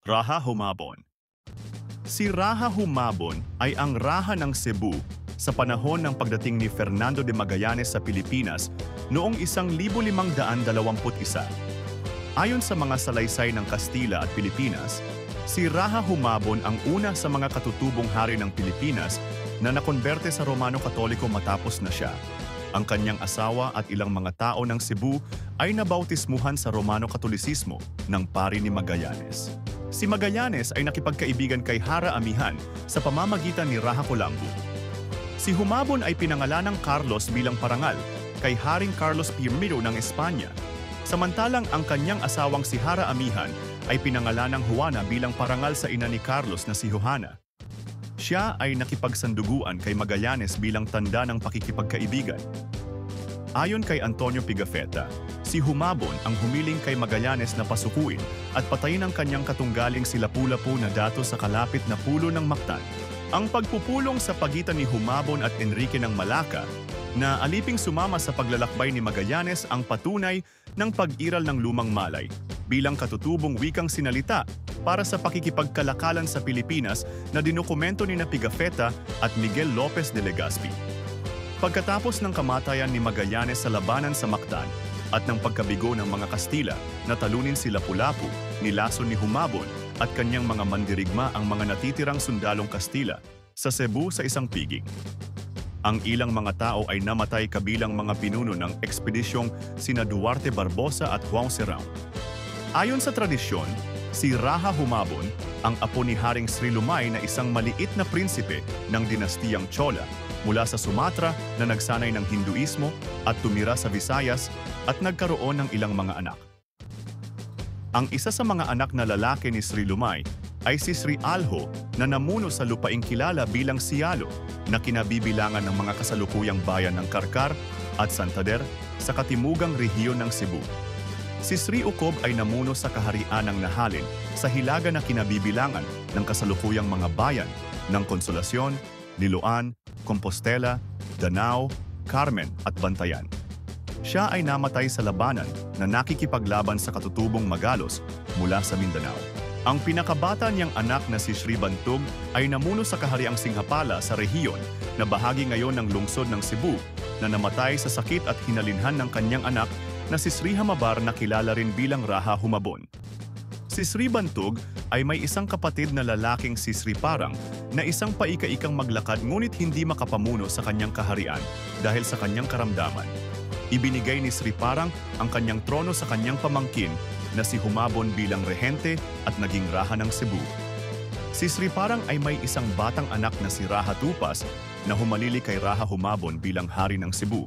Raha Humabon. Si Raha Humabon ay ang Raha ng Cebu sa panahon ng pagdating ni Fernando de Magallanes sa Pilipinas noong 1521. Ayon sa mga salaysay ng Kastila at Pilipinas, si Raha Humabon ang una sa mga katutubong hari ng Pilipinas na nakonberte sa Romano Katoliko matapos na siya. Ang kanyang asawa at ilang mga tao ng Cebu ay nabautismuhan sa Romano Katolisismo ng pari ni Magallanes. Si Magallanes ay nakipagkaibigan kay Hara Amihan sa pamamagitan ni Raha Colombo. Si Humabon ay pinangalan ng Carlos bilang parangal kay Haring Carlos I ng Espanya. Samantalang ang kanyang asawang si Hara Amihan ay pinangalan ng Juana bilang parangal sa ina ni Carlos na si Johanna. Siya ay nakipagsanduguan kay Magallanes bilang tanda ng pakikipagkaibigan. Ayon kay Antonio Pigafetta, si Humabon ang humiling kay Magallanes na pasukuin at patayin ang kanyang katunggaling si Lapu-Lapu na dato sa kalapit na pulo ng Mactan. Ang pagpupulong sa pagitan ni Humabon at Enrique ng Malacca na aliping sumama sa paglalakbay ni Magallanes ang patunay ng pag-iral ng lumang Malay bilang katutubong wikang sinalita para sa pakikipagkalakalan sa Pilipinas na dinokumento ni Pigafetta at Miguel Lopez de Legazpi. Pagkatapos ng kamatayan ni Magallanes sa labanan sa Mactan at ng pagkabigo ng mga Kastila na talunin si Lapu-Lapu, nilason ni Humabon at kanyang mga mandirigma ang mga natitirang sundalong Kastila sa Cebu sa isang piging. Ang ilang mga tao ay namatay kabilang mga pinuno ng ekspedisyong sina Duarte Barbosa at Juan Serrao. Ayon sa tradisyon, si Raha Humabon ang apo ni Haring Srilumay na isang maliit na prinsipe ng dinastiyang Chola mula sa Sumatra na nagsanay ng Hinduismo at tumira sa Visayas at nagkaroon ng ilang mga anak. Ang isa sa mga anak na lalaki ni Srilumay ay si Sri Alho na namuno sa lupaing kilala bilang Sialo na kinabibilangan ng mga kasalukuyang bayan ng Karkar at Santander sa katimugang rehiyon ng Cebu. Si Sri Ucob ay namuno sa kaharian ng Nahalin sa hilaga na kinabibilangan ng kasalukuyang mga bayan ng Konsolasyon, Liloan, Compostela, Danao, Carmen at Bantayan. Siya ay namatay sa labanan na nakikipaglaban sa katutubong Magalos mula sa Mindanao. Ang pinakabata niyang anak na si Sri Bantug ay namuno sa kahariang Singhapala sa rehiyon na bahagi ngayon ng lungsod ng Cebu na namatay sa sakit at hinalinhan ng kanyang anak na si Sri Hamabar na kilala rin bilang Raha Humabon. Si Sri Bantug ay may isang kapatid na lalaking si Sri Parang na isang paika-ikang maglakad ngunit hindi makapamuno sa kanyang kaharian dahil sa kanyang karamdaman. Ibinigay ni Sri Parang ang kanyang trono sa kanyang pamangkin na si Humabon bilang rehente at naging Raha ng Cebu. Si Sri Parang ay may isang batang anak na si Raha Tupas na humalili kay Raha Humabon bilang hari ng Cebu.